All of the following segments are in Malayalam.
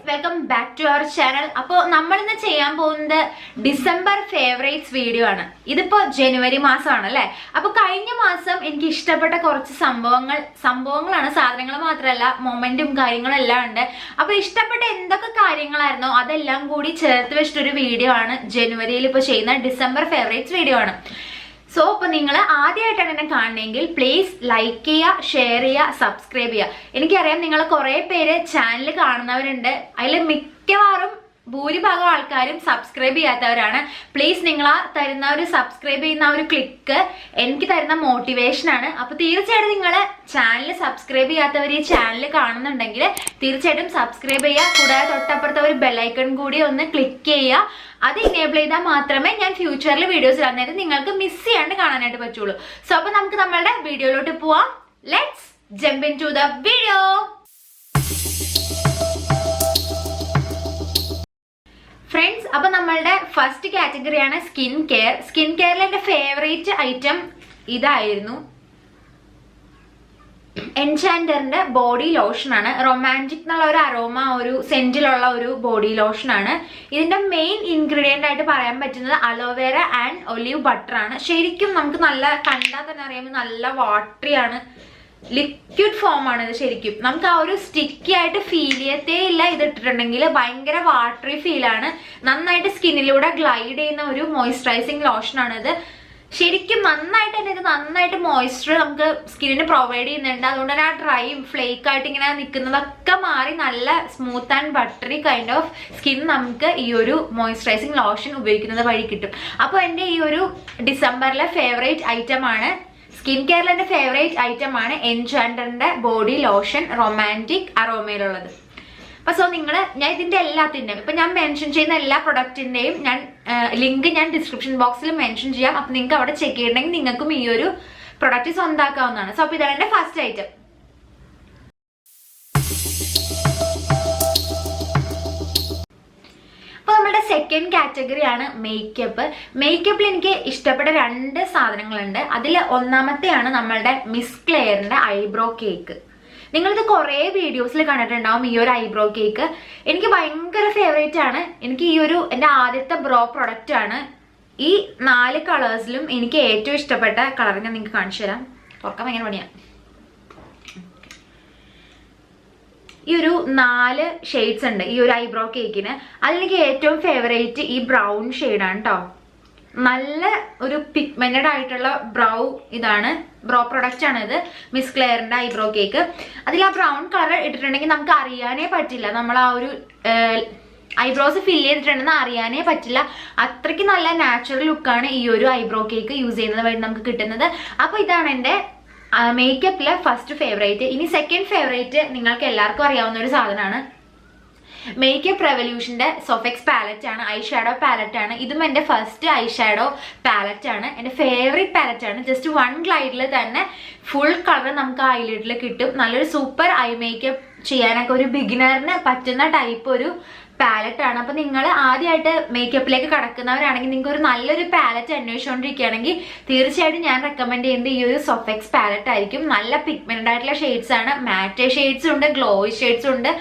Welcome back to our channel. അപ്പോൾ നമ്മളിന്ന് ചെയ്യാൻ പോകുന്നത് ഡിസംബർ ഫേവറേറ്റ്സ് വീഡിയോ ആണ്. ഇതിപ്പോ ജനുവരി മാസമാണ് അല്ലേ. അപ്പൊ കഴിഞ്ഞ മാസം എനിക്ക് ഇഷ്ടപ്പെട്ട കുറച്ച് സംഭവങ്ങളാണ്, സാധനങ്ങൾ മാത്രമല്ല മൊമെന്റും കാര്യങ്ങളും എല്ലാം ഉണ്ട്. അപ്പൊ ഇഷ്ടപ്പെട്ട എന്തൊക്കെ കാര്യങ്ങളായിരുന്നോ അതെല്ലാം കൂടി ചേർത്ത് വെച്ചിട്ടൊരു വീഡിയോ ആണ് ജനുവരിയിൽ ഇപ്പൊ ചെയ്യുന്ന ഡിസംബർ ഫേവറേറ്റ്സ് വീഡിയോ ആണ്. സോ അപ്പോൾ നിങ്ങൾ ആദ്യമായിട്ടാണ് എന്നെ കാണണമെങ്കിൽ പ്ലീസ് ലൈക്ക് ചെയ്യുക, ഷെയർ ചെയ്യുക, സബ്സ്ക്രൈബ് ചെയ്യുക. എനിക്കറിയാം നിങ്ങൾ കുറേ പേര് ചാനൽ കാണുന്നവരുണ്ട്, അതിൽ മിക്കവാറും ഭൂരിഭാഗം ആൾക്കാരും സബ്സ്ക്രൈബ് ചെയ്യാത്തവരാണ്. പ്ലീസ് നിങ്ങൾ ആ തരുന്ന ഒരു സബ്സ്ക്രൈബ് ചെയ്യുന്ന ഒരു ക്ലിക്ക് എനിക്ക് തരുന്ന മോട്ടിവേഷനാണ്. അപ്പോൾ തീർച്ചയായിട്ടും നിങ്ങൾ ചാനൽ സബ്സ്ക്രൈബ് ചെയ്യാത്തവർ ഈ ചാനൽ കാണുന്നുണ്ടെങ്കിൽ തീർച്ചയായിട്ടും സബ്സ്ക്രൈബ് ചെയ്യുക. കൂടാതെ തൊട്ടപ്പുറത്തെ ഒരു ബെല്ലൈക്കൺ കൂടി ഒന്ന് ക്ലിക്ക് ചെയ്യുക. അത് ഇനേബിൾ ചെയ്താൽ മാത്രമേ ഞാൻ ഫ്യൂച്ചറിൽ വീഡിയോസ് ഇടുന്നത് നിങ്ങൾക്ക് മിസ് ചെയ്യാണ്ട് കാണാനായിട്ട് പറ്റുള്ളൂ. സോ അപ്പോൾ നമുക്ക് നമ്മളുടെ വീഡിയോയിലോട്ട് പോവാം. Let's jump into the video. Friends, അപ്പൊ നമ്മളുടെ ഫസ്റ്റ് കാറ്റഗറിയാണ് സ്കിൻ കെയർ. സ്കിൻ കെയറിൽ എൻ്റെ ഫേവറേറ്റ് ഐറ്റം ഇതായിരുന്നു. എൻചാൻഡറിന്റെ ബോഡി ലോഷൻ ആണ്. റൊമാൻറ്റിക് എന്നുള്ള ഒരു അരോമ, ഒരു സെന്റിലുള്ള ഒരു ബോഡി ലോഷൻ ആണ്. ഇതിന്റെ മെയിൻ ഇൻഗ്രീഡിയന്റ് ആയിട്ട് പറയാൻ പറ്റുന്നത് അലോവേര ആൻഡ് ഒലിവ് ബട്ടർ ആണ്. ശരിക്കും നമുക്ക് നല്ല കണ്ടാൽ തന്നെ അറിയാം നല്ല വാട്ടറി ആണ്, ലിക്വിഡ് ഫോം ആണ് ഇത്. ശരിക്കും നമുക്ക് ആ ഒരു സ്റ്റിക്കി ആയിട്ട് ഫീൽ ചെയ്യത്തേ ഇല്ല. ഇത് ഇട്ടിട്ടുണ്ടെങ്കിൽ ഭയങ്കര വാട്ടറി ഫീൽ ആണ്. നന്നായിട്ട് സ്കിന്നിലൂടെ ഗ്ലൈഡ് ചെയ്യുന്ന ഒരു മോയ്സ്ചറൈസിങ് ലോഷൻ ആണ് ഇത്. ശരിക്കും നന്നായിട്ട് തന്നെ ഇത് നന്നായിട്ട് മോയ്സ്ചർ നമുക്ക് സ്കിന്നിന് പ്രൊവൈഡ് ചെയ്യുന്നുണ്ട്. അതുകൊണ്ട് തന്നെ ആ ഡ്രൈയും ഫ്ലേക്ക് ആയിട്ട് ഇങ്ങനെ നിൽക്കുന്നതൊക്കെ മാറി നല്ല smooth and buttery kind of skin നമുക്ക് ഈ ഒരു മോയ്സ്ചറൈസിങ് ലോഷൻ ഉപയോഗിക്കുന്നത് വഴി കിട്ടും. അപ്പോൾ എൻ്റെ ഈ ഒരു ഡിസംബറിലെ ഫേവറേറ്റ് ഐറ്റം ആണ്, സ്കിൻ കെയറിൽ എൻ്റെ ഫേവറേറ്റ് ഐറ്റം ആണ് എൻചാൻഡറിന്റെ ബോഡി ലോഷൻ, റൊമാൻറ്റിക് അറോമയിലുള്ളത്. അപ്പൊ സോ ഞാൻ ഇതിന്റെ എല്ലാത്തിൻ്റെയും ഇപ്പൊ ഞാൻ മെൻഷൻ ചെയ്യുന്ന എല്ലാ പ്രൊഡക്റ്റിന്റെയും ലിങ്ക് ഞാൻ ഡിസ്ക്രിപ്ഷൻ ബോക്സിൽ മെൻഷൻ ചെയ്യാം. അപ്പൊ നിങ്ങൾക്ക് അവിടെ ചെക്ക് ചെയ്യണമെങ്കിൽ നിങ്ങൾക്കും ഈ ഒരു പ്രൊഡക്റ്റ് സ്വന്തമാക്കാവുന്നതാണ്. സോ അപ്പൊ ഇതാണ് എന്റെ ഫസ്റ്റ് ഐറ്റം. അപ്പൊ നമ്മുടെ സെക്കൻഡ് കാറ്റഗറിയാണ് മേക്കപ്പ്. മേക്കപ്പിൽ എനിക്ക് ഇഷ്ടപ്പെട്ട 2 സാധനങ്ങളുണ്ട്. അതിൽ ഒന്നാമത്തെയാണ് നമ്മളുടെ മിസ് ക്ലെയറിന്റെ ഐബ്രോ കേക്ക്. നിങ്ങളിത് കുറേ വീഡിയോസിൽ കണ്ടിട്ടുണ്ടാവും ഈ ഒരു ഐബ്രോ കേക്ക്. എനിക്ക് ഭയങ്കര ഫേവറേറ്റ് ആണ്. എനിക്ക് ഈ ഒരു എൻ്റെ ആദ്യത്തെ ബ്രോ പ്രൊഡക്റ്റ് ആണ്. ഈ 4 കളേഴ്സിലും എനിക്ക് ഏറ്റവും ഇഷ്ടപ്പെട്ട കളർ ഞാൻ നിങ്ങൾക്ക് കാണിച്ചു തരാം. തുറക്കാൻ ഭയങ്കര പണിയാണ്. ഈ ഒരു 4 ഷെയ്ഡ്സ് ഉണ്ട് ഈ ഒരു ഐബ്രോ കേക്കിന്. അതിലെനിക്ക് ഏറ്റവും ഫേവറേറ്റ് ഈ ബ്രൗൺ ഷെയ്ഡാണ് കേട്ടോ. നല്ല ഒരു പിഗ്മെന്റഡ് ആയിട്ടുള്ള ഇതാണ് ബ്രോ പ്രൊഡക്റ്റ് ആണ് ഇത്, മിസ് ക്ലെയറിന്റെ ഐബ്രോ കേക്ക്. അതിൽ ആ ബ്രൗൺ കളർ ഇട്ടിട്ടുണ്ടെങ്കിൽ നമുക്ക് അറിയാനേ പറ്റില്ല, നമ്മൾ ആ ഒരു ഐബ്രോസ് ഫില്ല് ചെയ്തിട്ടുണ്ടെന്ന് അറിയാനേ പറ്റില്ല. അത്രയ്ക്ക് നല്ല നാച്ചുറൽ ലുക്കാണ് ഈ ഒരു ഐബ്രോ കേക്ക് യൂസ് ചെയ്യുന്നത് വഴി നമുക്ക് കിട്ടുന്നത്. അപ്പോൾ ഇതാണ് എൻ്റെ മേക്കപ്പിലെ ഫസ്റ്റ് ഫേവറേറ്റ്. ഇനി സെക്കൻഡ് ഫേവറേറ്റ് നിങ്ങൾക്ക് എല്ലാവർക്കും അറിയാവുന്ന ഒരു സാധനമാണ്. മേക്കപ്പ് റെവല്യൂഷന്റെ സോഫെക്സ് പാലറ്റ് ആണ്, ഐ ഷാഡോ പാലറ്റ് ആണ്. ഇതും എൻ്റെ ഫസ്റ്റ് ഐ ഷാഡോ പാലറ്റ് ആണ്, എൻ്റെ ഫേവറേറ്റ് പാലറ്റ് ആണ്. ജസ്റ്റ് 1 ഗ്ലൈഡിൽ തന്നെ ഫുൾ കളർ നമുക്ക് ഐലിഡിൽ കിട്ടും. നല്ലൊരു സൂപ്പർ ഐ മേക്കപ്പ് ചെയ്യാനൊക്കെ ഒരു ബിഗിനറിന് പറ്റുന്ന ടൈപ്പ് ഒരു പാലറ്റ് ആണ്. അപ്പൊ നിങ്ങൾ ആദ്യമായിട്ട് മേക്കപ്പിലേക്ക് കടക്കുന്നവരാണെങ്കിൽ നിങ്ങൾക്ക് ഒരു നല്ലൊരു പാലറ്റ് അന്വേഷിച്ചുകൊണ്ടിരിക്കുകയാണെങ്കിൽ തീർച്ചയായിട്ടും ഞാൻ റെക്കമെൻഡ് ചെയ്യുന്നത് ഈ ഒരു സോഫെക്സ് പാലറ്റ് ആയിരിക്കും. നല്ല പിഗ്മെന്റഡ് ആയിട്ടുള്ള ഷെയ്ഡ്സ് ആണ്, മാറ്റ് ഷെയ്ഡ്സ് ഉണ്ട്, ഗ്ലോയി ഷെയ്ഡ്സ് ഉണ്ട്,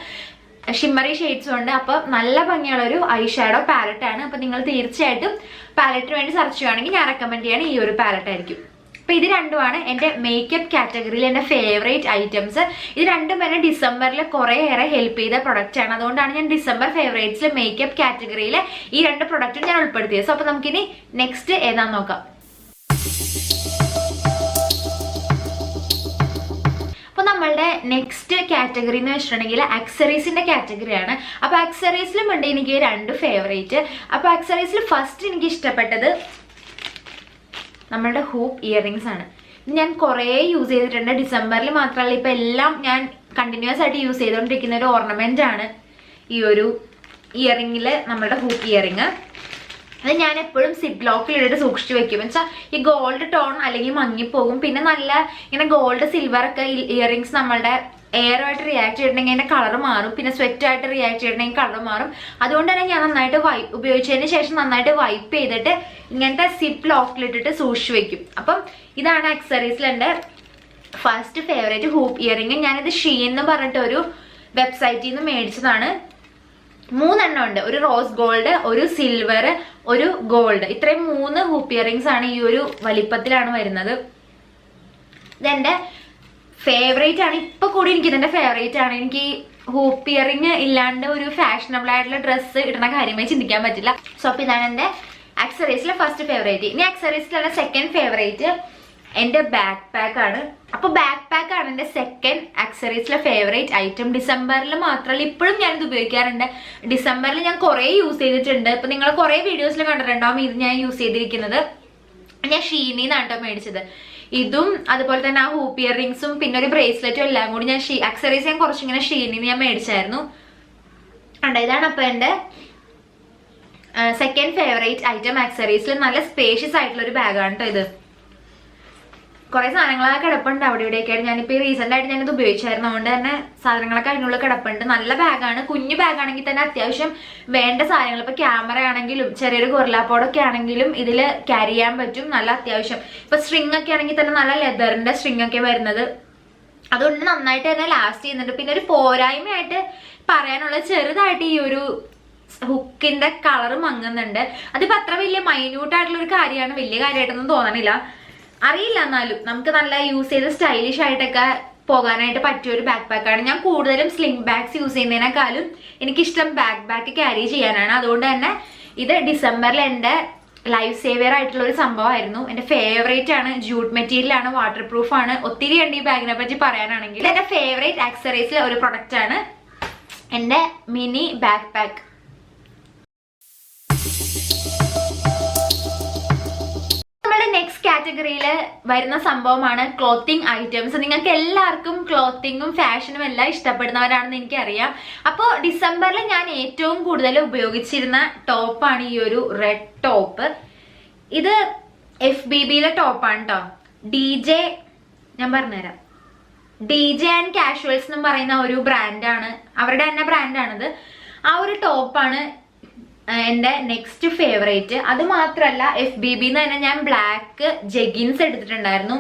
ഷിമ്മറി ഷെയ്ഡ്സും ഉണ്ട്. അപ്പൊ നല്ല ഭംഗിയുള്ള ഒരു ഐ ഷാഡോ പാലറ്റ് ആണ്. അപ്പൊ നിങ്ങൾ തീർച്ചയായിട്ടും പാലറ്റിന് വേണ്ടി സെർച്ച് ചെയ്യുകയാണെങ്കിൽ ഞാൻ റെക്കമെൻഡ് ചെയ്യണം ഈ ഒരു പാലറ്റ് ആയിരിക്കും. അപ്പൊ ഇത് രണ്ടുമാണ് എൻ്റെ മേക്കപ്പ് കാറ്റഗറിയിൽ എൻ്റെ ഫേവറേറ്റ് ഐറ്റംസ്. ഇത് രണ്ടും എന്നെ ഡിസംബറിൽ കുറേയേറെ ഹെൽപ്പ് ചെയ്ത പ്രൊഡക്റ്റ് ആണ്. അതുകൊണ്ടാണ് ഞാൻ ഡിസംബർ ഫേവറേറ്റ്സിൽ മേക്കപ്പ് കാറ്റഗറിയിൽ ഈ 2 പ്രൊഡക്റ്റും ഞാൻ ഉൾപ്പെടുത്തിയത്. സോ അപ്പൊ നമുക്കിനി നെക്സ്റ്റ് ഏതാന്ന് നോക്കാം. നമ്മളുടെ നെക്സ്റ്റ് കാറ്റഗറി എന്ന് വെച്ചിട്ടുണ്ടെങ്കിൽ ആക്സറീസിന്റെ കാറ്റഗറിയാണ്. അപ്പൊ ആക്സറീസിലും ഉണ്ട് എനിക്ക് 2 ഫേവറേറ്റ്. അപ്പൊ ആക്സറീസിൽ ഫസ്റ്റ് എനിക്ക് ഇഷ്ടപ്പെട്ടത് നമ്മളുടെ ഹൂപ്പ് ഇയറിങ്സ് ആണ്. ഞാൻ കുറേ യൂസ് ചെയ്തിട്ടുണ്ട്. ഡിസംബറിൽ മാത്രമല്ല ഇപ്പൊ എല്ലാം ഞാൻ കണ്ടിന്യൂസ് ആയിട്ട് യൂസ് ചെയ്തുകൊണ്ടിരിക്കുന്ന ഒരു ഓർണമെന്റ് ആണ് ഈ ഒരു ഇയറിംഗില് നമ്മളുടെ ഹൂപ്പ് ഇയറിങ്. അത് ഞാൻ എപ്പോഴും സിപ്പ് ലോക്കിൽ ഇട്ടിട്ട് സൂക്ഷിച്ചു വെക്കും. വെച്ചാൽ ഈ ഗോൾഡ് ടോൺ അല്ലെങ്കിൽ മങ്ങിപ്പോകും. പിന്നെ നല്ല ഇങ്ങനെ ഗോൾഡ് സിൽവർ ഒക്കെ ഇയറിങ്സ് നമ്മളുടെ എയറുമായിട്ട് റിയാക്ട് ചെയ്തിട്ടുണ്ടെങ്കിൽ അതിന്റെ കളർ മാറും. പിന്നെ സ്വെറ്റായിട്ട് റിയാക്ട് ചെയ്തിട്ടുണ്ടെങ്കിൽ കളർ മാറും. അതുകൊണ്ട് തന്നെ ഞാൻ നന്നായിട്ട് ഉപയോഗിച്ചതിന് ശേഷം നന്നായിട്ട് വൈപ്പ് ചെയ്തിട്ട് ഇങ്ങനത്തെ സിപ്പ് ലോക്കിലിട്ടിട്ട് സൂക്ഷിച്ചു വെക്കും. അപ്പം ഇതാണ് ആക്സറീസിൽ എൻ്റെ ഫസ്റ്റ് ഫേവറേറ്റ് ഹൂപ്പ് ഇയറിങ്. ഞാനിത് ഷീൻ എന്ന് പറഞ്ഞിട്ട് ഒരു വെബ്സൈറ്റിൽ നിന്ന് മേടിച്ചതാണ്. 3 ഉണ്ട്. ഒരു റോസ് ഗോൾഡ്, ഒരു സിൽവർ, ഒരു ഗോൾഡ്. ഇത്രയും 3 ഹൂപ്പ് ഇയറിങ്സ് ആണ് ഈ ഒരു വലിപ്പത്തിലാണ് വരുന്നത്. ഇതെന്റെ ഫേവറേറ്റ് ആണ്. ഇപ്പൊ കൂടി എനിക്ക് ഇതെന്റെ ഫേവറേറ്റ് ആണ്. എനിക്ക് ഹൂപ്പ് ഇയറിങ് ഇല്ലാണ്ട് ഒരു ഫാഷനബിൾ ആയിട്ടുള്ള ഡ്രസ്സ് ഇടുന്ന കാര്യമായി ചിന്തിക്കാൻ പറ്റില്ല. സോ അപ്പൊ ഇതാണ് എന്റെ ആക്സറീസിലെ ഫസ്റ്റ് ഫേവറേറ്റ്. ഇനി ആക്സറീസിലുള്ള സെക്കൻഡ് ഫേവറേറ്റ് എന്റെ ബാക്ക് പാക്ക് ആണ്. അപ്പൊ ബാക്ക് പാക്ക് ആണ് എന്റെ സെക്കൻഡ് ആക്സറീസിലെ ഫേവറേറ്റ് ഐറ്റം. ഡിസംബറിൽ മാത്രമല്ല, ഇപ്പോഴും ഞാനിത് ഉപയോഗിക്കാറുണ്ട്. ഡിസംബറിൽ ഞാൻ കുറെ യൂസ് ചെയ്തിട്ടുണ്ട്. ഇപ്പൊ നിങ്ങൾ കുറെ വീഡിയോസിൽ കണ്ടിട്ടുണ്ടാവും ഇത് ഞാൻ യൂസ് ചെയ്തിരിക്കുന്നത്. ഞാൻ ഷീനിന്നാണ് കേട്ടോ മേടിച്ചത്. ഇതും അതുപോലെ തന്നെ ആ ഹൂപ്പ് ഇയറിങ്സും പിന്നെ ഒരു ബ്രേസ്ലെറ്റും എല്ലാം കൂടി ഞാൻ ആക്സറീസ് ഞാൻ കുറച്ചിങ്ങനെ ഷീനിന്ന് ഞാൻ മേടിച്ചായിരുന്നു. ഇതാണ് അപ്പൊ എന്റെ സെക്കൻഡ് ഫേവറേറ്റ് ഐറ്റം ആക്സറീസിൽ. നല്ല സ്പേഷ്യസ് ആയിട്ടുള്ള ഒരു ബാഗാണ് കേട്ടോ ഇത്. കുറെ സാധനങ്ങളൊക്കെ കിടപ്പുണ്ട് അവിടെ ഇവിടെയൊക്കെയായിട്ട്. ഞാനിപ്പോൾ റീസെന്റ് ആയിട്ട് ഞാനിത് ഉപയോഗിച്ചായിരുന്നു. അതുകൊണ്ട് തന്നെ സാധനങ്ങളൊക്കെ അതിനുള്ളിൽ കിടപ്പുണ്ട്. നല്ല ബാഗാണ്. കുഞ്ഞു ബാഗാണെങ്കിൽ തന്നെ അത്യാവശ്യം വേണ്ട സാധനങ്ങൾ, ഇപ്പൊ ക്യാമറ ആണെങ്കിലും ചെറിയൊരു ഗൊറില്ലാപ്പോടൊക്കെ ആണെങ്കിലും ഇതിൽ ക്യാരി ചെയ്യാൻ പറ്റും. നല്ല അത്യാവശ്യം ഇപ്പൊ സ്ട്രിങ് ഒക്കെ ആണെങ്കിൽ തന്നെ നല്ല ലെതറിന്റെ സ്ട്രിങ് ഒക്കെ വരുന്നത്. അതുകൊണ്ട് നന്നായിട്ട് തന്നെ ലാസ്റ്റ് ചെയ്യുന്നുണ്ട്. പിന്നെ ഒരു പോരായ്മയായിട്ട് പറയാനുള്ള ചെറുതായിട്ട് ഈ ഒരു ഹുക്കിന്റെ കളർ മങ്ങുന്നുണ്ട്. അതിപ്പോ അത്ര വലിയ മൈന്യൂട്ട് ആയിട്ടുള്ള ഒരു കാര്യമാണ്, വലിയ കാര്യമായിട്ടൊന്നും തോന്നണില്ല. അറിയില്ല, എന്നാലും നമുക്ക് നല്ല യൂസ് ചെയ്ത് സ്റ്റൈലിഷ് ആയിട്ടൊക്കെ പോകാനായിട്ട് പറ്റിയ ഒരു ബാക്ക് പാക്കാണ്. ഞാൻ കൂടുതലും സ്ലിംഗ് ബാഗ്സ് യൂസ് ചെയ്യുന്നതിനേക്കാളും എനിക്കിഷ്ടം ബാക്ക് പാക്ക് ക്യാരി ചെയ്യാനാണ്. അതുകൊണ്ട് തന്നെ ഇത് ഡിസംബറിൽ എൻ്റെ ലൈഫ് സേവിയർ ആയിട്ടുള്ള ഒരു സംഭവമായിരുന്നു. എൻ്റെ ഫേവറേറ്റ് ആണ്. ജൂട്ട് മെറ്റീരിയൽ ആണ്, വാട്ടർ പ്രൂഫ് ആണ്. ഒത്തിരി ഉണ്ട് ഈ ബാഗിനെ പറ്റി പറയാനാണെങ്കിൽ. എൻ്റെ ഫേവറേറ്റ് ആക്സറീസിലെ ഒരു പ്രൊഡക്റ്റ് ആണ് എൻ്റെ മിനി ബാക്ക് പാക്ക്. നെക്സ്റ്റ് കാറ്റഗറിയിൽ വരുന്ന സംഭവമാണ് ക്ലോത്തിങ് ഐറ്റംസ്. നിങ്ങൾക്ക് എല്ലാവർക്കും ക്ലോത്തിങ്ങും ഫാഷനും എല്ലാം ഇഷ്ടപ്പെടുന്നവരാണെന്ന് എനിക്കറിയാം. അപ്പോൾ ഡിസംബറിൽ ഞാൻ ഏറ്റവും കൂടുതൽ ഉപയോഗിച്ചിരുന്ന ടോപ്പാണ് ഈ ഒരു റെഡ് ടോപ്പ്. ഇത് FBBയിലെ ടോപ്പാണ് കേട്ടോ. DJ ഞാൻ പറഞ്ഞുതരാം. DJ ആൻഡ് കാഷ്വൽസ് എന്ന് പറയുന്ന ഒരു ബ്രാൻഡാണ്, അവരുടെ തന്നെ ബ്രാൻഡാണിത്. ആ ഒരു ടോപ്പാണ് എൻ്റെ നെക്സ്റ്റ് ഫേവറേറ്റ്. അത് മാത്രല്ല FBBന്ന് തന്നെ ഞാൻ ബ്ലാക്ക് ജെഗിൻസ് എടുത്തിട്ടുണ്ടായിരുന്നു.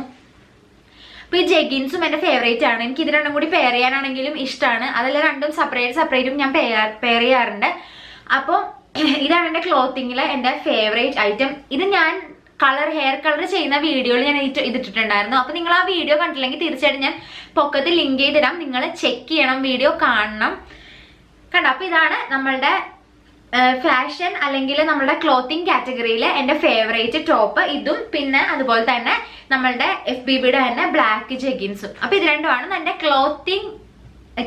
അപ്പൊ ഈ ജെഗിൻസും എൻ്റെ ഫേവറേറ്റ് ആണ്. എനിക്ക് ഇത് രണ്ടും കൂടി പെയർ ചെയ്യാനാണെങ്കിലും ഇഷ്ടമാണ്. അതെല്ലാം രണ്ടും സെപ്പറേറ്റും ഞാൻ പെയർ ചെയ്യാറുണ്ട്. അപ്പോൾ ഇതാണ് എൻ്റെ ക്ലോത്തിങ്ങിലെ എൻ്റെ ഫേവറേറ്റ് ഐറ്റം. ഇത് ഞാൻ ഹെയർ കളർ ചെയ്യുന്ന വീഡിയോയിൽ ഞാൻ ഇതിട്ടിട്ടുണ്ടായിരുന്നു. അപ്പൊ നിങ്ങൾ ആ വീഡിയോ കണ്ടില്ലെങ്കിൽ തീർച്ചയായിട്ടും ഞാൻ പൊക്കത്തിൽ ലിങ്ക് ചെയ്തിടാം. നിങ്ങൾ ചെക്ക് ചെയ്യണം, വീഡിയോ കാണണം. കണ്ടോ? അപ്പൊ ഇതാണ് നമ്മളുടെ ഫാഷൻ അല്ലെങ്കിൽ നമ്മുടെ ക്ലോത്തിങ് കാറ്റഗറിയിലെ എൻ്റെ ഫേവറേറ്റ് ടോപ്പ്. ഇതും പിന്നെ അതുപോലെ തന്നെ നമ്മളുടെ FBBയുടെ തന്നെ ബ്ലാക്ക് ജെഗിൻസും. അപ്പൊ ഇത് രണ്ടുമാണ് എൻ്റെ ക്ലോത്തിങ്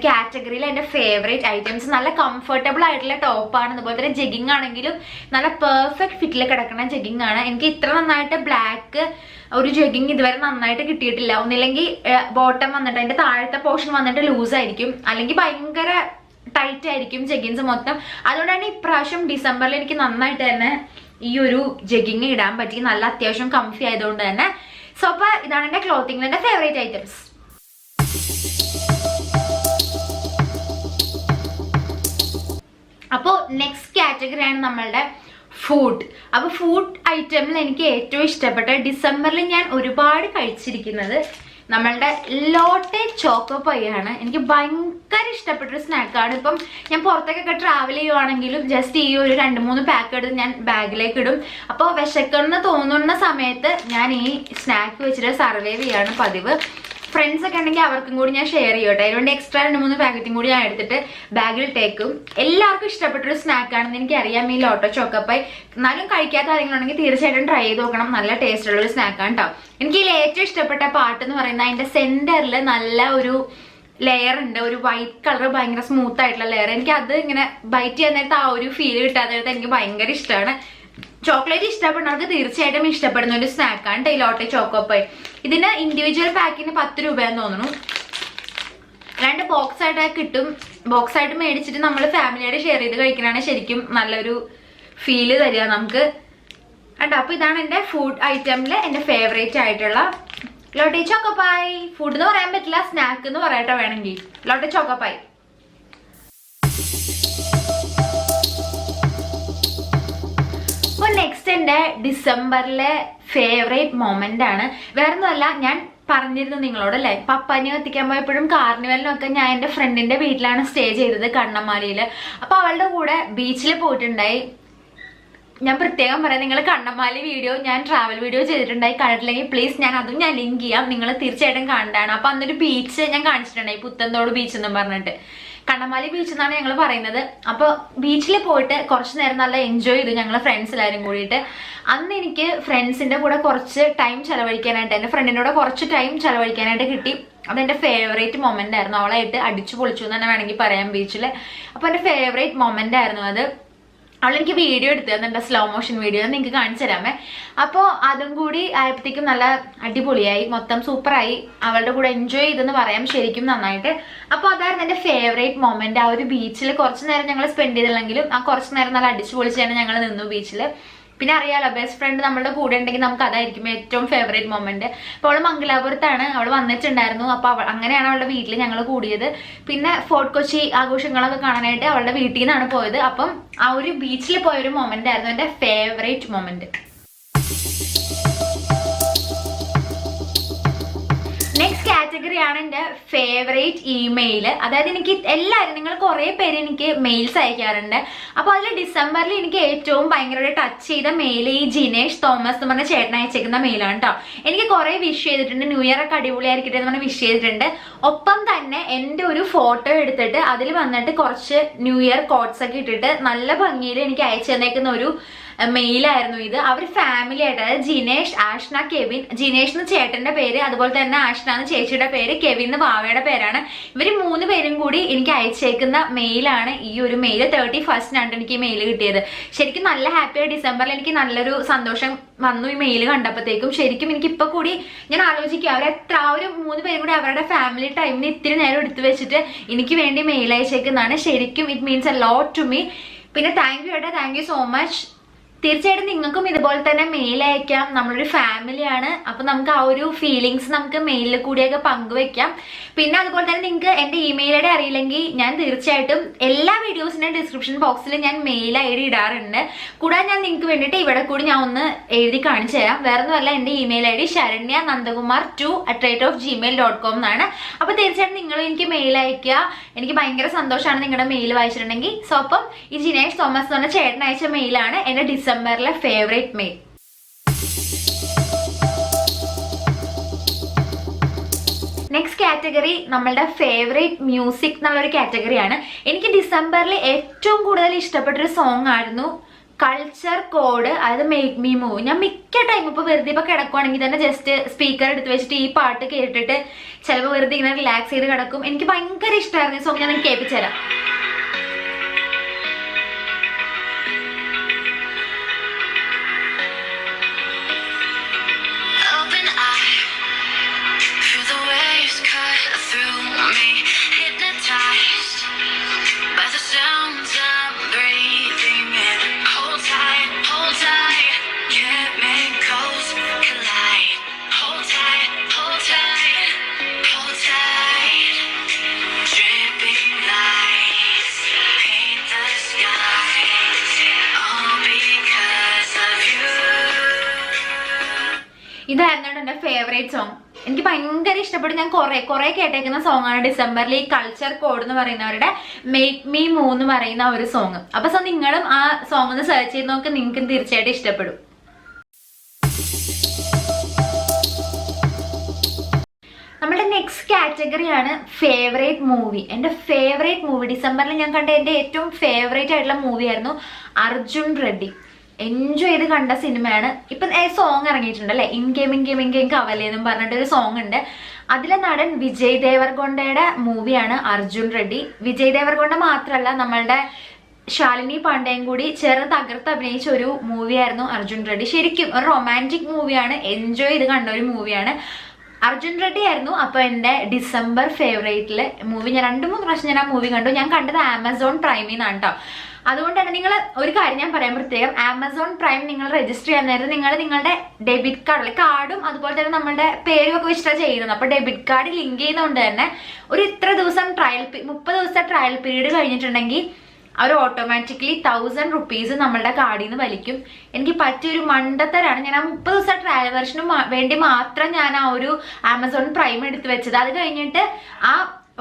കാറ്റഗറിയിലെ എൻ്റെ ഫേവറേറ്റ് ഐറ്റംസ്. നല്ല കംഫർട്ടബിൾ ആയിട്ടുള്ള ടോപ്പാണ്. അതുപോലെ തന്നെ ജെഗിങ് ആണെങ്കിലും നല്ല പെർഫെക്റ്റ് ഫിറ്റിൽ കിടക്കുന്ന ജെഗിങ് ആണ്. എനിക്ക് ഇത്ര നന്നായിട്ട് ബ്ലാക്ക് ഒരു ജെഗിങ് ഇതുവരെ നന്നായിട്ട് കിട്ടിയിട്ടില്ല. ഒന്നില്ലെങ്കിൽ ബോട്ടം വന്നിട്ട് അതിന്റെ താഴത്തെ പോർഷൻ വന്നിട്ട് ലൂസ് ആയിരിക്കും, അല്ലെങ്കിൽ ഭയങ്കര ടൈറ്റ് ആയിരിക്കും ജെഗിൻസ് മൊത്തം. അതുകൊണ്ടാണ് ഇപ്രാവശ്യം ഡിസംബറിൽ എനിക്ക് നന്നായിട്ട് തന്നെ ഈ ഒരു ജെഗിങ് ഇടാൻ പറ്റി. നല്ല അത്യാവശ്യം കംഫി ആയതുകൊണ്ട് തന്നെ. സോ അപ്പൊ ഇതാണ് എൻ്റെ ക്ലോത്തിങ്ങിൽ എൻ്റെ ഫേവറേറ്റ് ഐറ്റംസ്. അപ്പോൾ നെക്സ്റ്റ് കാറ്റഗറിയാണ് നമ്മളുടെ ഫുഡ്. അപ്പൊ ഫുഡ് ഐറ്റമിൽ എനിക്ക് ഏറ്റവും ഇഷ്ടപ്പെട്ട ഡിസംബറിൽ ഞാൻ ഒരുപാട് കഴിച്ചിരിക്കുന്നത് നമ്മളുടെ ലോട്ടെ ചോക്കോ പൈ ആണ്. എനിക്ക് ഭയങ്കര ഇഷ്ടപ്പെട്ടൊരു സ്നാക്കാണ്. ഇപ്പം ഞാൻ പുറത്തേക്കൊക്കെ ട്രാവൽ ചെയ്യുവാണെങ്കിലും ജസ്റ്റ് ഈ ഒരു 2-3 പാക്ക് എടുത്ത് ഞാൻ ബാഗിലേക്ക് ഇടും. അപ്പോൾ വിശക്കെന്ന് തോന്നുന്ന സമയത്ത് ഞാൻ ഈ സ്നാക്ക് വെച്ചിട്ട് സർവൈവ് ചെയ്യാണ് പതിവ്. ഫ്രണ്ട്സ് ഒക്കെ ഉണ്ടെങ്കിൽ അവർക്കും കൂടി ഞാൻ ഷെയർ ചെയ്യട്ടെ. അതുകൊണ്ട് എക്സ്ട്രാ 2-3 പാക്കറ്റും കൂടി ഞാൻ എടുത്തിട്ട് ബാഗിൽ ടേക്കും. എല്ലാവർക്കും ഇഷ്ടപ്പെട്ടൊരു സ്നാക്കാണെന്ന് എനിക്കറിയാം ഈ ലോട്ടോ ചോക്കോപ്പൈ. എന്നാലും കഴിക്കാത്ത കാര്യങ്ങളുണ്ടെങ്കിൽ തീർച്ചയായിട്ടും ട്രൈ ചെയ്ത് നോക്കണം. നല്ല ടേസ്റ്റ് ഉള്ള ഒരു സ്നാക്കാണ് കേട്ടോ. എനിക്ക് ഇതിൽ ഏറ്റവും ഇഷ്ടപ്പെട്ട പാട്ട് എന്ന് പറയുന്നത് അതിന്റെ സെന്ററിൽ നല്ല ഒരു ലെയർ ഉണ്ട്, ഒരു വൈറ്റ് കളർ, ഭയങ്കര സ്മൂത്ത് ആയിട്ടുള്ള ലെയർ. എനിക്ക് അത് ഇങ്ങനെ ബൈറ്റ് ചെയ്യാൻ നേരത്തെ ആ ഒരു ഫീൽ കിട്ടാതെ എനിക്ക് ഭയങ്കര ഇഷ്ടമാണ്. ചോക്ലേറ്റ് ഇഷ്ടപ്പെടുന്നവർക്ക് തീർച്ചയായിട്ടും ഇഷ്ടപ്പെടുന്ന ഒരു സ്നാക്കാണ് ഈ ലോട്ടെ ചോക്കോപ്പൈ. ഇതിന് ഇൻഡിവിജ്വൽ പാക്കിന് 10 രൂപയെന്ന് തോന്നുന്നു. 2 ബോക്സ് ആയിട്ട് കിട്ടും. ബോക്സ് ആയിട്ട് മേടിച്ചിട്ട് നമ്മൾ ഫാമിലിയായിട്ട് ഷെയർ ചെയ്ത് കഴിക്കണതാണ് ശരിക്കും നല്ലൊരു ഫീല് തരിക നമുക്ക്. കണ്ടോ? അപ്പൊ ഇതാണ് എൻ്റെ ഫുഡ് ഐറ്റമില് എൻ്റെ ഫേവറേറ്റ് ആയിട്ടുള്ള ലോട്ടെ ചോക്കോപ്പൈ. ഫുഡ് എന്ന് പറയാൻ പറ്റില്ല, സ്നാക്ക് എന്ന് പറയട്ടെ വേണമെങ്കിൽ. ലോട്ടെ ചോക്കോപ്പൈ. അപ്പോൾ നെക്സ്റ്റ് എൻ്റെ ഡിസംബറിലെ ഫേവറേറ്റ് മൊമെന്റ് ആണ്. വേറെ ഒന്നുമല്ല, ഞാൻ പറഞ്ഞിരുന്നു നിങ്ങളോട് അല്ലേ. പപ്പാനി കത്തിക്കാൻ പോയപ്പോഴും കാർണിവലിനൊക്കെ ഞാൻ എൻ്റെ ഫ്രണ്ടിന്റെ വീട്ടിലാണ് സ്റ്റേ ചെയ്തത് കണ്ണമാലിയിൽ. അപ്പൊ അവളുടെ കൂടെ ബീച്ചിൽ പോയിട്ടുണ്ടായി. ഞാൻ പ്രത്യേകം പറയാം, നിങ്ങൾ കണ്ണമാലി വീഡിയോ ഞാൻ ട്രാവൽ വീഡിയോ ചെയ്തിട്ടുണ്ടായി, കണ്ടിട്ടില്ലെങ്കിൽ പ്ലീസ് അതും ഞാൻ ലിങ്ക് ചെയ്യാം, നിങ്ങൾ തീർച്ചയായിട്ടും കണ്ടാണ്. അപ്പൊ അന്നൊരു ബീച്ച് ഞാൻ കാണിച്ചിട്ടുണ്ടായി, പുത്തൻതോട് ബീച്ച് എന്നും പറഞ്ഞിട്ട്. കണ്ണമാലി ബീച്ച് എന്നാണ് ഞങ്ങൾ പറയുന്നത്. അപ്പോൾ ബീച്ചിൽ പോയിട്ട് കുറച്ച് നേരം നല്ല എൻജോയ് ചെയ്തു ഞങ്ങൾ ഫ്രണ്ട്സ് എല്ലാവരും കൂടിയിട്ട്. അന്ന് എനിക്ക് ഫ്രണ്ട്സിന്റെ കൂടെ കുറച്ച് ടൈം ചെലവഴിക്കാനായിട്ട്, എൻ്റെ ഫ്രണ്ടിനോട് കുറച്ച് ടൈം ചെലവഴിക്കാനായിട്ട് കിട്ടി. അതെൻ്റെ ഫേവറേറ്റ് മൊമെന്റ് ആയിരുന്നു. അവളായിട്ട് അടിച്ചു പൊളിച്ചു എന്ന് തന്നെ വേണമെങ്കിൽ പറയാം ബീച്ചിൽ. അപ്പോൾ എൻ്റെ ഫേവറേറ്റ് മൊമെന്റ് ആയിരുന്നു അത്. അവളെനിക്ക് വീഡിയോ എടുത്തു തന്നിട്ട്, സ്ലോ മോഷൻ വീഡിയോ നിങ്ങൾക്ക് കാണിച്ചു തരാമേ. അപ്പോൾ അതും കൂടി ആയപ്പോഴത്തേക്കും നല്ല അടിപൊളിയായി, മൊത്തം സൂപ്പറായി. അവളുടെ കൂടെ എൻജോയ് ചെയ്തെന്ന് പറയാം, ശരിക്കും നന്നായിട്ട്. അപ്പോൾ അതായിരുന്നു എൻ്റെ ഫേവറേറ്റ് മൊമെന്റ്. ആ ഒരു ബീച്ചിൽ കുറച്ച് നേരം ഞങ്ങൾ സ്പെൻഡ് ചെയ്തില്ലെങ്കിലും ആ കുറച്ച് നേരം നല്ല അടിച്ചു പൊളിച്ച് തന്നെ ഞങ്ങൾ നിന്നു ബീച്ചിൽ. പിന്നെ അറിയാലോ, ബെസ്റ്റ് ഫ്രണ്ട് നമ്മളുടെ കൂടെ ഉണ്ടെങ്കിൽ നമുക്ക് അതായിരിക്കും ഏറ്റവും ഫേവറേറ്റ് മൊമെന്റ്. അപ്പോൾ അവൾ മംഗലാപുരത്താണ്, അവൾ വന്നിട്ടുണ്ടായിരുന്നു. അപ്പൊ അങ്ങനെയാണ് അവളുടെ വീട്ടിൽ ഞങ്ങൾ കൂടിയത്. പിന്നെ ഫോർട്ട് കൊച്ചി ആഘോഷങ്ങളൊക്കെ കാണാനായിട്ട് അവളുടെ വീട്ടിൽ നിന്നാണ് പോയത്. അപ്പം ആ ഒരു ബീച്ചിൽ പോയൊരു മൊമെന്റ് ആയിരുന്നു എൻ്റെ ഫേവറേറ്റ് മൊമെന്റ്. നെക്സ്റ്റ് കാറ്റഗറിയാണ് എൻ്റെ ഫേവറേറ്റ് ഇമെയിൽ. അതായത് എനിക്ക് എല്ലാവരും, നിങ്ങൾ കുറേ പേര് എനിക്ക് മെയിൽസ് അയക്കാറുണ്ട്. അപ്പോൾ അതിൽ ഡിസംബറിൽ എനിക്ക് ഏറ്റവും ഭയങ്കരമായിട്ട് ടച്ച് ചെയ്ത മെയിൽ ഈ ജിനേഷ് തോമസ് എന്ന് പറഞ്ഞ ചേട്ടൻ അയച്ചേക്കുന്ന മെയിലാണ് കേട്ടോ. എനിക്ക് കുറേ വിഷ് ചെയ്തിട്ടുണ്ട്, ന്യൂ ഇയർ ഒക്കെ അടിപൊളിയായിരിക്കട്ടെ എന്ന് പറഞ്ഞ് വിഷ് ചെയ്തിട്ടുണ്ട്. ഒപ്പം തന്നെ എൻ്റെ ഒരു ഫോട്ടോ എടുത്തിട്ട് അതിൽ വന്നിട്ട് കുറച്ച് ന്യൂ ഇയർ കോട്ട്സ് ഒക്കെ ഇട്ടിട്ട് നല്ല ഭംഗിയിൽ എനിക്ക് അയച്ചു തന്നേക്കുന്ന ഒരു മെയിലായിരുന്നു ഇത്. അവർ ഫാമിലി ആയിട്ട്, അതായത് ജിനേഷ്, ആഷ്ന, കെവിൻ. ജിനേഷ് എന്ന് ചേട്ടന്റെ പേര്, അതുപോലെ തന്നെ ആഷ്ന എന്ന് ചേച്ചിയുടെ പേര്, കെവിൻ എന്ന് വാവയുടെ പേരാണ്. ഇവർ 3 പേരും കൂടി എനിക്ക് അയച്ചേക്കുന്ന മെയിലാണ് ഈ ഒരു മെയിൽ. 31st എനിക്ക് ഈ മെയിൽ കിട്ടിയത്. ശരിക്കും നല്ല ഹാപ്പിയായി. ഡിസംബറിൽ എനിക്ക് നല്ലൊരു സന്തോഷം വന്നു ഈ മെയിൽ കണ്ടപ്പോഴത്തേക്കും. ശരിക്കും എനിക്ക് ഇപ്പൊ കൂടി ഞാൻ ആലോചിക്കുക, അവരെത്ര ഒരു 3 പേരും കൂടി അവരുടെ ഫാമിലി ടൈമിന് ഇത്തിരി നേരം എടുത്തു വെച്ചിട്ട് എനിക്ക് വേണ്ടി മെയിൽ അയച്ചേക്കുന്നതാണ്. ശരിക്കും it means a lot to me. പിന്നെ താങ്ക് യു ഏട്ടാ, താങ്ക് യു സോ മച്ച്. തീർച്ചയായിട്ടും നിങ്ങൾക്കും ഇതുപോലെ തന്നെ മെയിൽ അയക്കാം. നമ്മളൊരു ഫാമിലിയാണ്. അപ്പൊ നമുക്ക് ആ ഒരു ഫീലിങ്സ് നമുക്ക് മെയിലിൽ കൂടിയൊക്കെ പങ്കുവെക്കാം. പിന്നെ അതുപോലെ തന്നെ നിങ്ങൾക്ക് എൻ്റെ ഇമെയിൽ ഐ ഡി അറിയില്ലെങ്കിൽ ഞാൻ തീർച്ചയായിട്ടും എല്ലാ വീഡിയോസിന്റെ ഡിസ്ക്രിപ്ഷൻ ബോക്സിൽ ഞാൻ മെയിൽ ഐ ഡി ഇടാറുണ്ട്. കൂടാതെ ഞാൻ നിങ്ങൾക്ക് വേണ്ടിയിട്ട് ഇവിടെ കൂടി ഞാൻ ഒന്ന് എഴുതി കാണിച്ചു തരാം. വേറെ ഒന്നുമല്ല, എൻ്റെ ഇമെയിൽ ഐ ഡി sharanya.nandhakumar2@gmail.com എന്നാണ്. അപ്പൊ തീർച്ചയായിട്ടും നിങ്ങൾ എനിക്ക് മെയിൽ അയക്കുക. എനിക്ക് ഭയങ്കര സന്തോഷമാണ് നിങ്ങളുടെ മെയിൽ വായിച്ചിട്ടുണ്ടെങ്കിൽ. സോ അപ്പം ഈ ജിനേഷ് തോമസ് എന്ന് പറഞ്ഞ ചേട്ടൻ അയച്ച മെയിലാണ് എൻ്റെ ഡിസംബറിലെ ഫേവറേറ്റ് മെയിൽ. നെക്സ്റ്റ് കാറ്റഗറി നമ്മളുടെ ഫേവറേറ്റ് മ്യൂസിക് എന്നുള്ളൊരു കാറ്റഗറിയാണ്. എനിക്ക് ഡിസംബറിൽ ഏറ്റവും കൂടുതൽ ഇഷ്ടപ്പെട്ടൊരു സോങ് ആയിരുന്നു കൾച്ചർ കോഡ്, അതായത് മേക്ക് മീ മൂവ്. ഞാൻ മിക്ക ടൈം ഇപ്പോൾ വെറുതെ ഇപ്പോൾ കിടക്കുവാണെങ്കിൽ തന്നെ ജസ്റ്റ് സ്പീക്കർ എടുത്ത് വെച്ചിട്ട് ഈ പാട്ട് കേട്ടിട്ട് ചിലപ്പോൾ വെറുതെ ഇങ്ങനെ റിലാക്സ് ചെയ്ത് കിടക്കും. എനിക്ക് ഭയങ്കര ഇഷ്ടമായിരുന്നു ഈ സോങ്. ഞാൻ കേൾപ്പിച്ചു തരാം. ഇതായിരുന്നു എൻ്റെ ഫേവറേറ്റ് സോങ്. എനിക്ക് ഭയങ്കര ഇഷ്ടപ്പെട്ടു. ഞാൻ കുറെ കേട്ടേക്കുന്ന സോങ് ആണ് ഡിസംബറിൽ ഈ കൾച്ചർ കോഡ് എന്ന് പറയുന്നവരുടെ മേക്ക് മീ മൂവ് എന്ന് പറയുന്ന ഒരു സോങ്. അപ്പൊ സോ നിങ്ങളും ആ സോങ് ഒന്ന് സെർച്ച് ചെയ്ത് നോക്കി, നിങ്ങൾക്കും തീർച്ചയായിട്ടും ഇഷ്ടപ്പെടും. നമ്മുടെ നെക്സ്റ്റ് കാറ്റഗറിയാണ് ഫേവറേറ്റ് മൂവി. എൻ്റെ ഫേവറേറ്റ് മൂവി ഡിസംബറിൽ ഞാൻ കണ്ട എൻ്റെ ഏറ്റവും ഫേവറേറ്റ് ആയിട്ടുള്ള മൂവി ആയിരുന്നു അർജുൻ റെഡ്ഡി. എൻജോയ് ചെയ്ത് കണ്ട സിനിമയാണ്. ഇപ്പം സോങ് ഇറങ്ങിയിട്ടുണ്ട് അല്ലേ, ഇൻകേം കവലേന്നും പറഞ്ഞിട്ടൊരു സോങ് ഉണ്ട്. അതിലെ നടൻ വിജയ് ദേവർകൊണ്ടയുടെ മൂവിയാണ് അർജുൻ റെഡ്ഡി. വിജയ് ദേവർകൊണ്ട മാത്രമല്ല, നമ്മളുടെ ശാലിനി പാണ്ഡ്യയും കൂടി ചേർന്ന് തകർത്ത് അഭിനയിച്ച ഒരു മൂവിയായിരുന്നു അർജുൻ റെഡ്ഡി. ശരിക്കും ഒരു റൊമാൻറ്റിക് മൂവിയാണ്, എൻജോയ് ചെയ്ത് കണ്ട ഒരു മൂവിയാണ്. അർജുൻ റെഡ്ഡി ആയിരുന്നു അപ്പോൾ എൻ്റെ ഡിസംബർ ഫേവറേറ്റിൽ മൂവി. ഞാൻ 2-3 പ്രാവശ്യം ഞാൻ ആ മൂവി കണ്ടു. ഞാൻ കണ്ടത് ആമസോൺ പ്രൈമിൽ നിന്നാണ് കേട്ടോ. അതുകൊണ്ട് തന്നെ നിങ്ങൾ ഒരു കാര്യം ഞാൻ പറയാൻ പ്രത്യേകം, ആമസോൺ പ്രൈം നിങ്ങൾ രജിസ്റ്റർ ചെയ്യാൻ നേരത്തെ നിങ്ങൾ നിങ്ങളുടെ ഡെബിറ്റ് കാർഡും അതുപോലെ തന്നെ നമ്മളുടെ പേരും ഒക്കെ വെച്ചിട്ടാണ് ചെയ്യുന്നത്. അപ്പോൾ ഡെബിറ്റ് കാർഡ് ലിങ്ക് ചെയ്യുന്നതുകൊണ്ട് തന്നെ ഒരു ഇത്ര ദിവസം 30 ദിവസത്തെ ട്രയൽ പീരീഡ് കഴിഞ്ഞിട്ടുണ്ടെങ്കിൽ അവർ ഓട്ടോമാറ്റിക്കലി 1000 rupees നമ്മളുടെ കാർഡിൽ നിന്ന് വലിക്കും. എനിക്ക് പറ്റിയൊരു മണ്ടത്തരാണ്. ഞാൻ ആ 30 ദിവസം ട്രയൽ വെർഷന് വേണ്ടി മാത്രം ഞാൻ ആ ഒരു ആമസോൺ പ്രൈം എടുത്ത് വെച്ചത്. അത് കഴിഞ്ഞിട്ട് ആ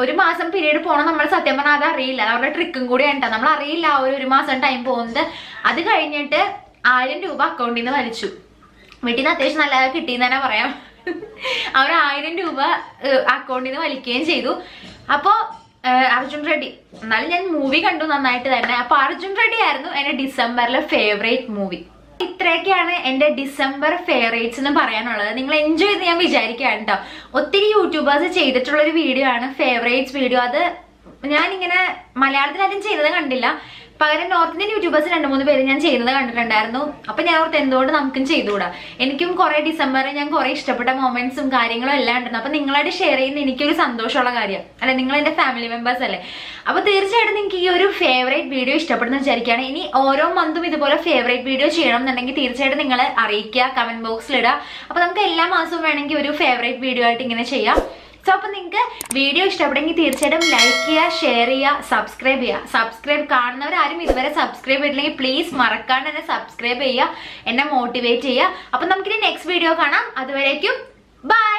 ഒരു മാസം പീരീഡ് പോകണം നമ്മൾ സത്യം പറഞ്ഞാൽ അത് അറിയില്ല. അവരുടെ ട്രിക്കും കൂടി ഉണ്ടോ നമ്മൾ അറിയില്ല ആ ഒരു മാസം ടൈം പോകുന്നത്. അത് കഴിഞ്ഞിട്ട് 1000 രൂപ അക്കൗണ്ടിൽ നിന്ന് വലിച്ചു. വീട്ടിൽ നിന്ന് അത്യാവശ്യം നല്ല കിട്ടിയെന്ന് തന്നെ പറയാം. അവർ 1000 രൂപ അക്കൗണ്ടിൽ നിന്ന് വലിക്കുകയും ചെയ്തു. അപ്പോൾ അർജുൻ റെഡ്ഡി, എന്നാലും ഞാൻ മൂവി കണ്ടു നന്നായിട്ട് തന്നെ. അപ്പൊ അർജുൻ റെഡ്ഡി ആയിരുന്നു എന്റെ ഡിസംബറിലെ ഫേവറേറ്റ് മൂവി. ഇത്രയൊക്കെയാണ് എന്റെ ഡിസംബർ ഫേവറേറ്റ്സ് എന്ന് പറയാനുള്ളത്. നിങ്ങൾ എൻജോയ് ചെയ്ത് ഞാൻ വിചാരിക്കുകയാണ് കേട്ടോ. ഒത്തിരി യൂട്യൂബേഴ്സ് ചെയ്തിട്ടുള്ള ഒരു വീഡിയോ ആണ് ഫേവറേറ്റ്സ് വീഡിയോ. അത് ഞാനിങ്ങനെ മലയാളത്തിലാരും ചെയ്തത് കണ്ടില്ല, പകരം നോർത്ത് ഇന്ത്യൻ യൂട്യൂബേഴ്സ് 2-3 പേര് ഞാൻ ചെയ്യുന്നത് കണ്ടിട്ടുണ്ടായിരുന്നു. അപ്പൊ ഞാൻ ഓർത്ത് എന്തുകൊണ്ട് നമുക്കും ചെയ്തുകൂടാ. എനിക്കും കുറെ ഡിസംബറിൽ ഞാൻ കുറെ ഇഷ്ടപ്പെട്ട മൊമെന്റ്സും കാര്യങ്ങളും എല്ലാം ഉണ്ടായിരുന്നു. അപ്പൊ നിങ്ങളായിട്ട് ഷെയർ ചെയ്യുന്ന എനിക്കൊരു സന്തോഷമുള്ള കാര്യം അല്ലെ, നിങ്ങൾ എന്റെ ഫാമിലി മെമ്പേഴ്സ് അല്ലേ. അപ്പൊ തീർച്ചയായിട്ടും നിങ്ങൾക്ക് ഈ ഒരു ഫേവറേറ്റ് വീഡിയോ ഇഷ്ടപ്പെടുന്ന വിചാരിക്കുകയാണ്. ഇനി ഓരോ മന്തും ഇതുപോലെ ഫേവറേറ്റ് വീഡിയോ ചെയ്യണം എന്നുണ്ടെങ്കിൽ തീർച്ചയായിട്ടും നിങ്ങൾ അറിയിക്കുക, കമന്റ് ബോക്സിൽ ഇടുക. അപ്പൊ നമുക്ക് എല്ലാ മാസവും വേണമെങ്കിൽ ഒരു ഫേവറേറ്റ് വീഡിയോ ആയിട്ട് ഇങ്ങനെ ചെയ്യാം. സോ അപ്പോൾ നിങ്ങൾക്ക് വീഡിയോ ഇഷ്ടപ്പെടുമെങ്കിൽ തീർച്ചയായിട്ടും ലൈക്ക് ചെയ്യുക, ഷെയർ ചെയ്യുക, സബ്സ്ക്രൈബ് ചെയ്യുക. സബ്സ്ക്രൈബ് കാണുന്നവരാരും ഇതുവരെ സബ്സ്ക്രൈബ് ചെയ്തില്ലെങ്കിൽ പ്ലീസ് മറക്കാണ്ട് തന്നെ സബ്സ്ക്രൈബ് ചെയ്യുക, എന്നെ മോട്ടിവേറ്റ് ചെയ്യുക. അപ്പം നമുക്കിനി നെക്സ്റ്റ് വീഡിയോ കാണാം. അതുവരേക്കും ബൈ.